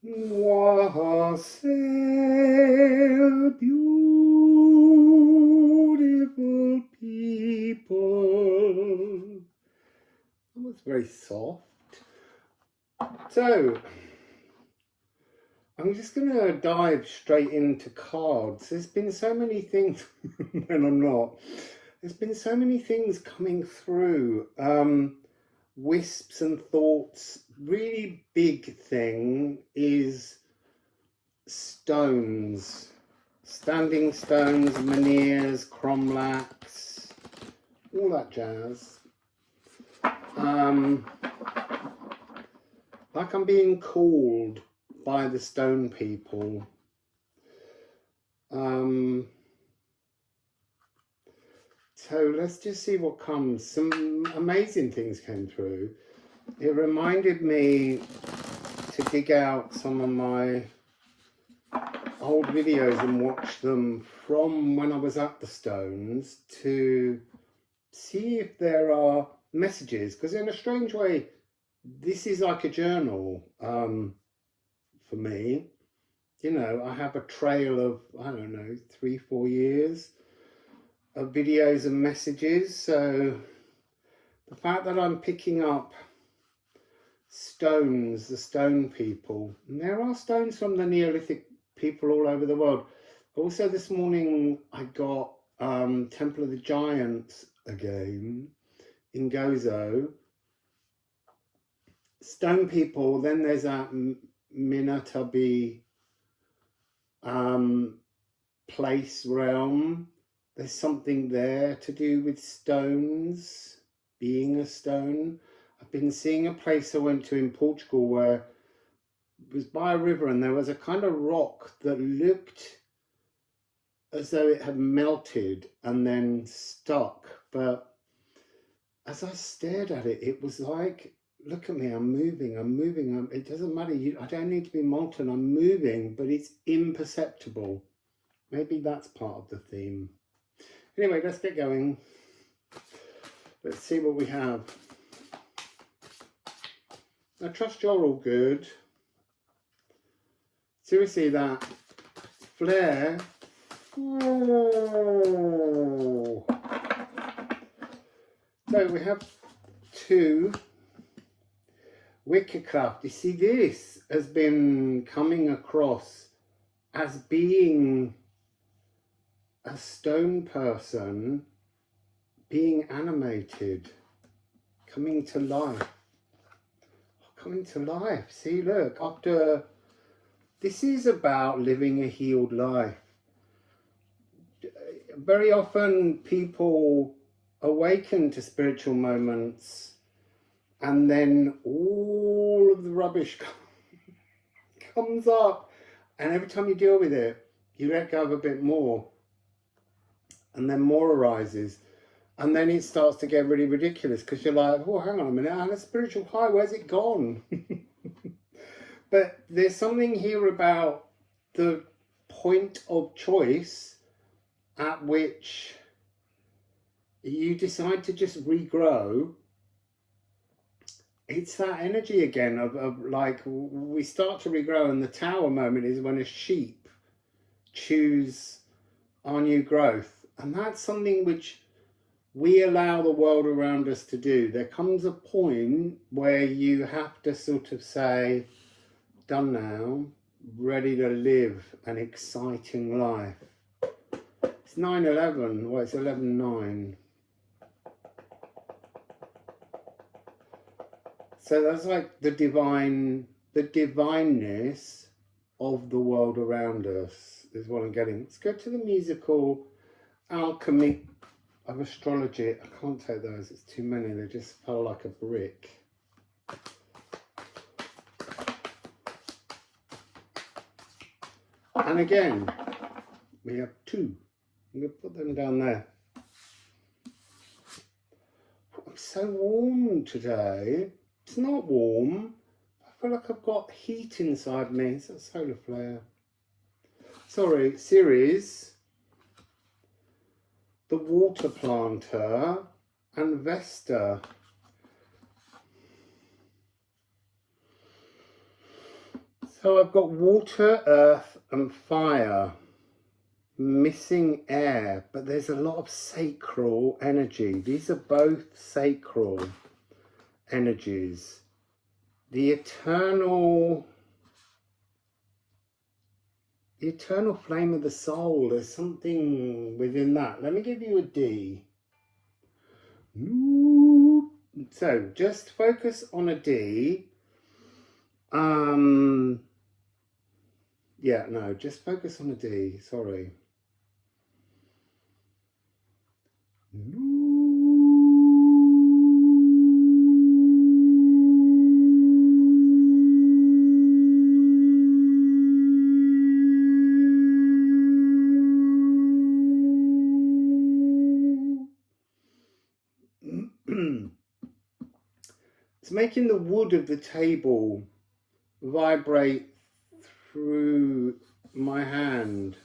Wassail, beautiful people. That was very soft. So, I'm just going to dive straight into cards. There's been so many things, and I'm not. There's been so many things coming through. Wisps and thoughts. Really big thing is stones. Standing stones, menhirs, cromlechs, all that jazz. Like I'm being called by the stone people. So let's just see what comes. Some amazing things came through. It reminded me to dig out some of my old videos and watch them from when I was at the Stones to see if there are messages, because in a strange way this is like a journal for me. You know, I have a trail of, I don't know, 3-4 years of videos and messages. So the fact that I'm picking up stones, the stone people, and there are stones from the Neolithic people all over the world. Also this morning I got Temple of the Giants again in Gozo. Stone people. Then there's that Minatabi place realm. There's something there to do with stones, being a stone. I've been seeing a place I went to in Portugal where it was by a river and there was a kind of rock that looked as though it had melted and then stuck. But as I stared at it, it was like, look at me, I'm moving. It doesn't matter, I don't need to be molten, I'm moving, but it's imperceptible. Maybe that's part of the theme. Anyway, let's get going. Let's see what we have. I trust you're all good. Seriously, that flare. Oh. So we have 2 Witchcraft. You see, this has been coming across as being a stone person being animated, coming to life. Coming to life. See, look, after this is about living a healed life. Very often people awaken to spiritual moments and then all of the rubbish comes up, and every time you deal with it, you let go of a bit more, and then more arises, and then it starts to get really ridiculous because you're like, oh, hang on a minute, I had a spiritual high, where's it gone? But there's something here about the point of choice at which you decide to just regrow. It's that energy again of like, we start to regrow, and the tower moment is when a sheep choose our new growth. And that's something which we allow the world around us to do. There comes a point where you have to sort of say, done now, ready to live an exciting life. It's 9/11, well, it's 11/9. So that's like the divineness of the world around us is what I'm getting. Let's go to the musical Alchemy of Astrology. I can't take those, it's too many, they just fell like a brick. And again, we have 2. I'm going to put them down there. I'm so warm today. It's not warm. I feel like I've got heat inside me. It's a solar flare. Sorry, series. The Water Planter and Vesta. So I've got water, earth and fire, missing air, but there's a lot of sacral energy. These are both sacral energies. The eternal flame of the soul, there's something within that. Let me give you a D. So just focus on a D. Yeah, no, just focus on a D, sorry. It's making the wood of the table vibrate through my hand.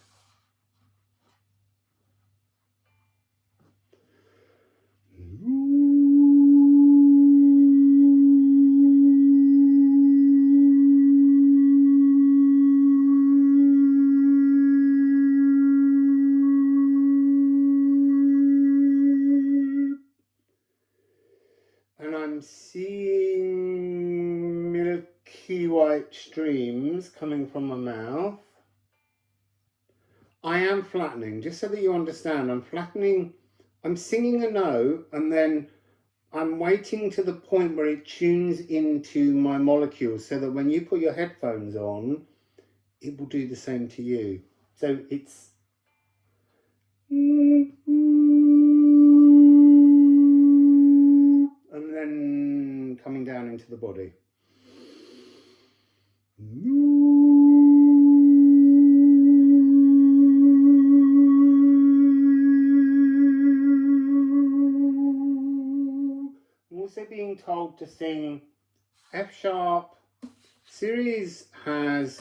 And I'm seeing milky white streams coming from my mouth. I am flattening, just so that you understand, I'm flattening, I'm singing a note and then I'm waiting to the point where it tunes into my molecules so that when you put your headphones on, it will do the same to you. So it's and then coming down into the body. I'm also being told to sing F sharp. Ceres has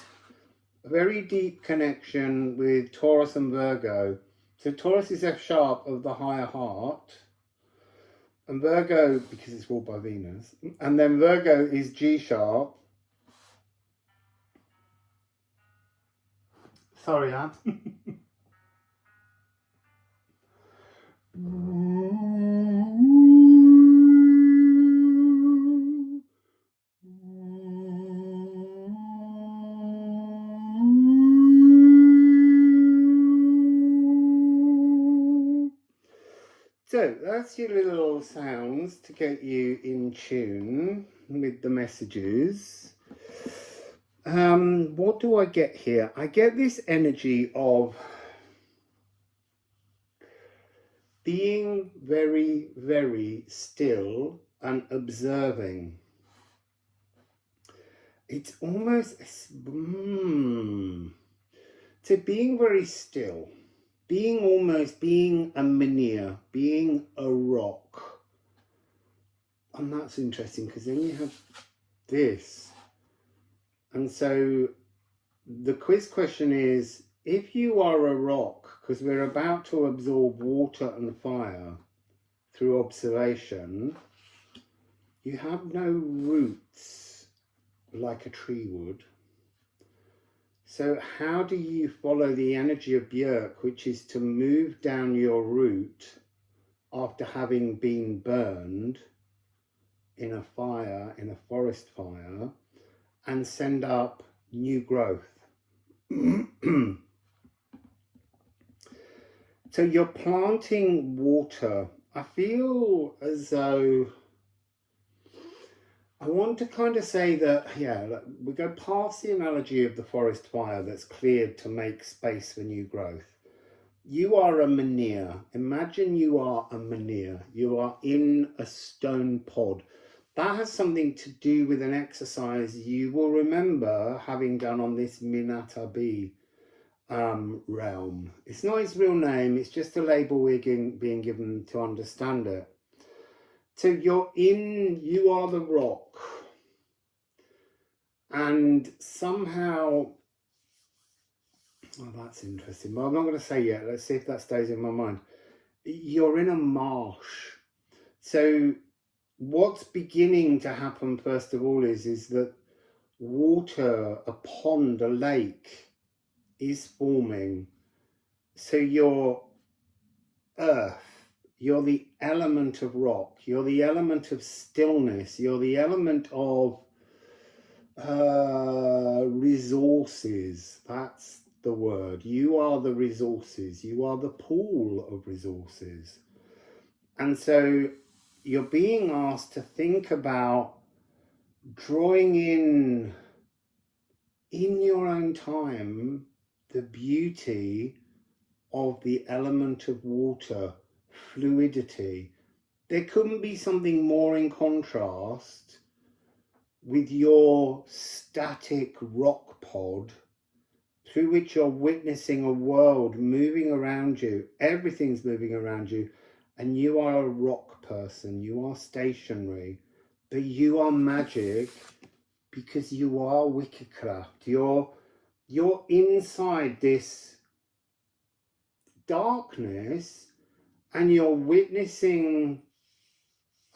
a very deep connection with Taurus and Virgo. So Taurus is F sharp of the higher heart, and Virgo, because it's ruled by Venus, and then Virgo is G sharp. Sorry, Anne. So that's your little sounds to get you in tune with the messages. What do I get here? I get this energy of being very, very still and observing. It's almost so being very still, being a menhir, being a rock. And that's interesting because then you have this. And so the quiz question is, if you are a rock, because we're about to absorb water and fire through observation, you have no roots like a tree would. So how do you follow the energy of Björk, which is to move down your root after having been burned in a fire, in a forest fire, and send up new growth? So you're planting water. I feel as though I want to kind of say that, yeah, we go past the analogy of the forest fire that's cleared to make space for new growth. You are a menhir. Imagine you are a menhir. You are in a stone pod. That has something to do with an exercise you will remember having done on this Minatabi realm. It's not its real name, it's just a label we're being given to understand it. So you are the rock, and somehow, oh, that's interesting. Well, I'm not going to say yet. Let's see if that stays in my mind. You're in a marsh. So what's beginning to happen, first of all, is that water, a pond, a lake is forming. So your earth, you're the element of rock, you're the element of stillness, you're the element of resources. That's the word. You are the resources. You are the pool of resources. And so you're being asked to think about drawing in your own time, the beauty of the element of water, fluidity. There couldn't be something more in contrast with your static rock pod through which you're witnessing a world moving around you. Everything's moving around you, and you are a rock person. You are stationary, but you are magic because you are Wickercraft. You're inside this darkness, and you're witnessing.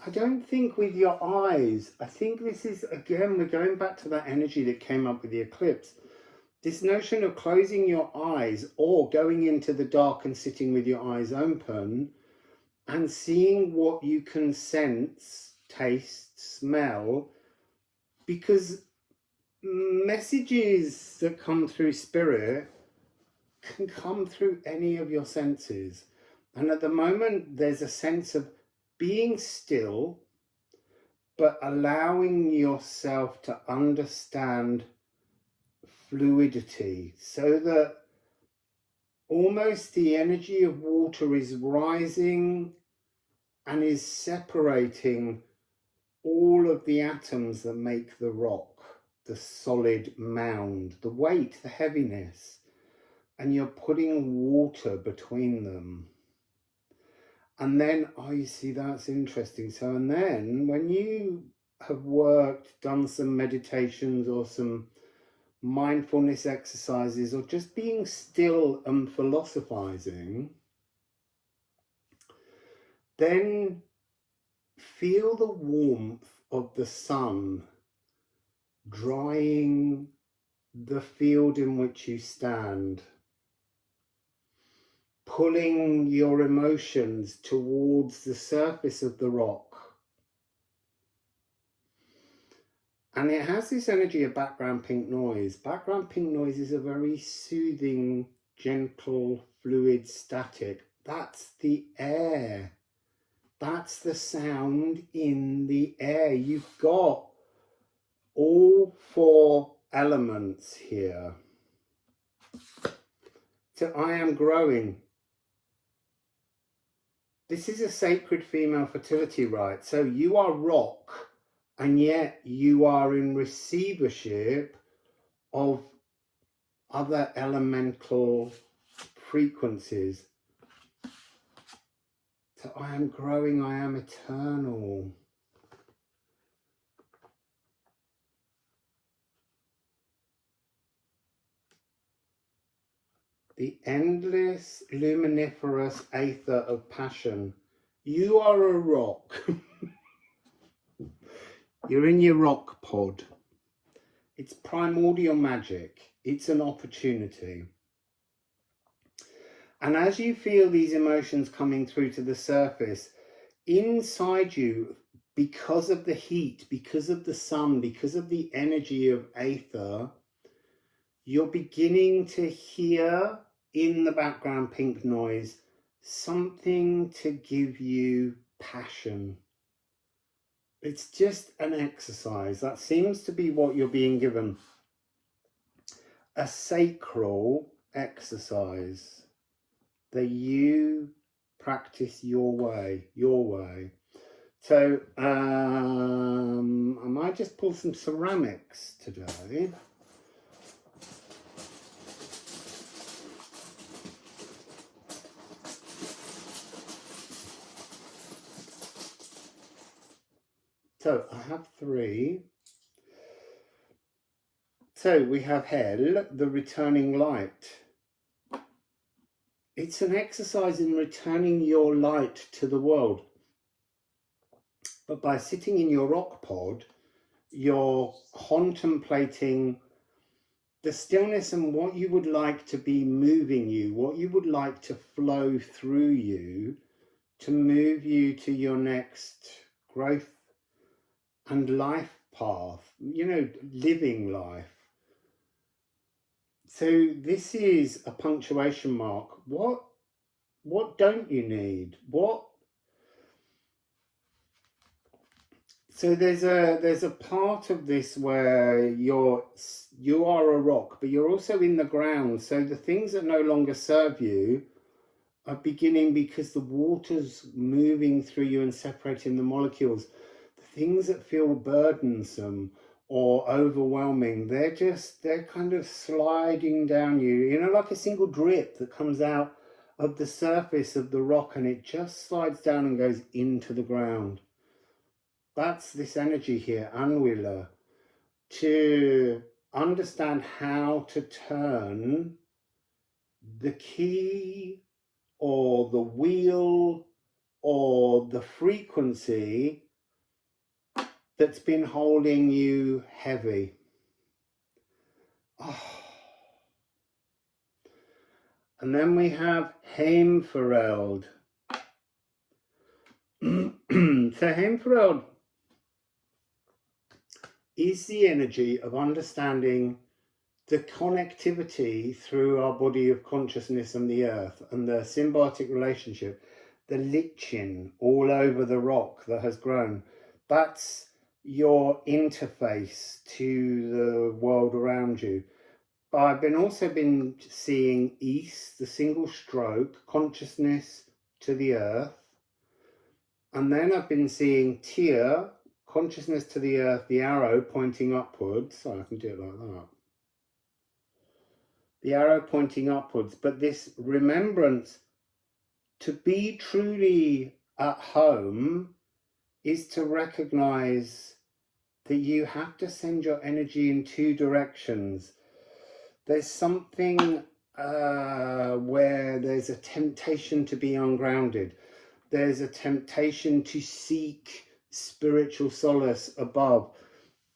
I don't think with your eyes. I think this is, again, we're going back to that energy that came up with the eclipse. This notion of closing your eyes or going into the dark and sitting with your eyes open and seeing what you can sense, taste, smell, because messages that come through spirit can come through any of your senses. And at the moment, there's a sense of being still, but allowing yourself to understand fluidity, so that almost the energy of water is rising and is separating all of the atoms that make the rock, the solid mound, the weight, the heaviness, and you're putting water between them. And then, oh, you see, that's interesting. So, and then when you have done some meditations or some mindfulness exercises, or just being still and philosophizing, then feel the warmth of the sun drying the field in which you stand, pulling your emotions towards the surface of the rock. And it has this energy of background pink noise. Background pink noise is a very soothing, gentle, fluid, static. That's the air. That's the sound in the air. You've got all four elements here. So I am growing. This is a sacred female fertility rite. So you are rock, and yet you are in receivership of other elemental frequencies. So I am growing, I am eternal. The endless luminiferous aether of passion. You are a rock. You're in your rock pod. It's primordial magic. It's an opportunity. And as you feel these emotions coming through to the surface, inside you, because of the heat, because of the sun, because of the energy of aether, you're beginning to hear in the background pink noise something to give you passion. It's just an exercise. That seems to be what you're being given. A sacral exercise that you practice your way. So I might just pull some ceramics today. So I have three. So we have Hell, the returning light. It's an exercise in returning your light to the world. But by sitting in your rock pod, you're contemplating the stillness and what you would like to be moving you, what you would like to flow through you to move you to your next growth and life path, living life. So this is a punctuation mark. What don't you need? So there's a part of this where you are a rock, but you're also in the ground. So the things that no longer serve you are beginning, because the water's moving through you and separating the molecules. The things that feel burdensome or overwhelming, they're kind of sliding down you, like a single drip that comes out of the surface of the rock, and it just slides down and goes into the ground. That's this energy here, Anwila, to understand how to turn the key or the wheel or the frequency that's been holding you heavy. Oh. And then we have Heimfereld. So Heimfereld is the energy of understanding the connectivity through our body of consciousness and the earth, and the symbiotic relationship, the lichen all over the rock that has grown. That's your interface to the world around you. But I've also been seeing east, the single stroke, consciousness to the earth. And then I've been seeing Tir, consciousness to the earth, the arrow pointing upwards. So I can do it like that. The arrow pointing upwards, but this remembrance to be truly at home is to recognize that you have to send your energy in two directions. There's something where there's a temptation to be ungrounded. There's a temptation to seek spiritual solace above.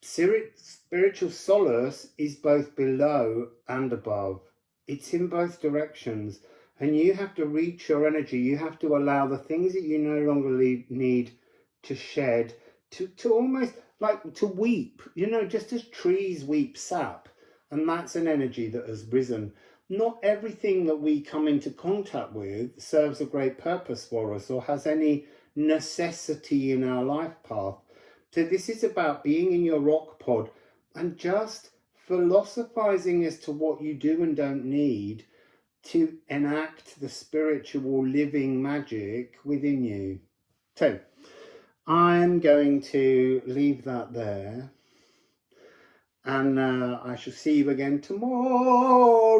Spiritual solace is both below and above. It's in both directions. And you have to reach your energy. You have to allow the things that you no longer need to shed, to almost like to weep, just as trees weep sap. And that's an energy that has risen. Not everything that we come into contact with serves a great purpose for us or has any necessity in our life path. So this is about being in your rock pod and just philosophizing as to what you do and don't need to enact the spiritual living magic within you. So I'm going to leave that there. And I shall see you again tomorrow.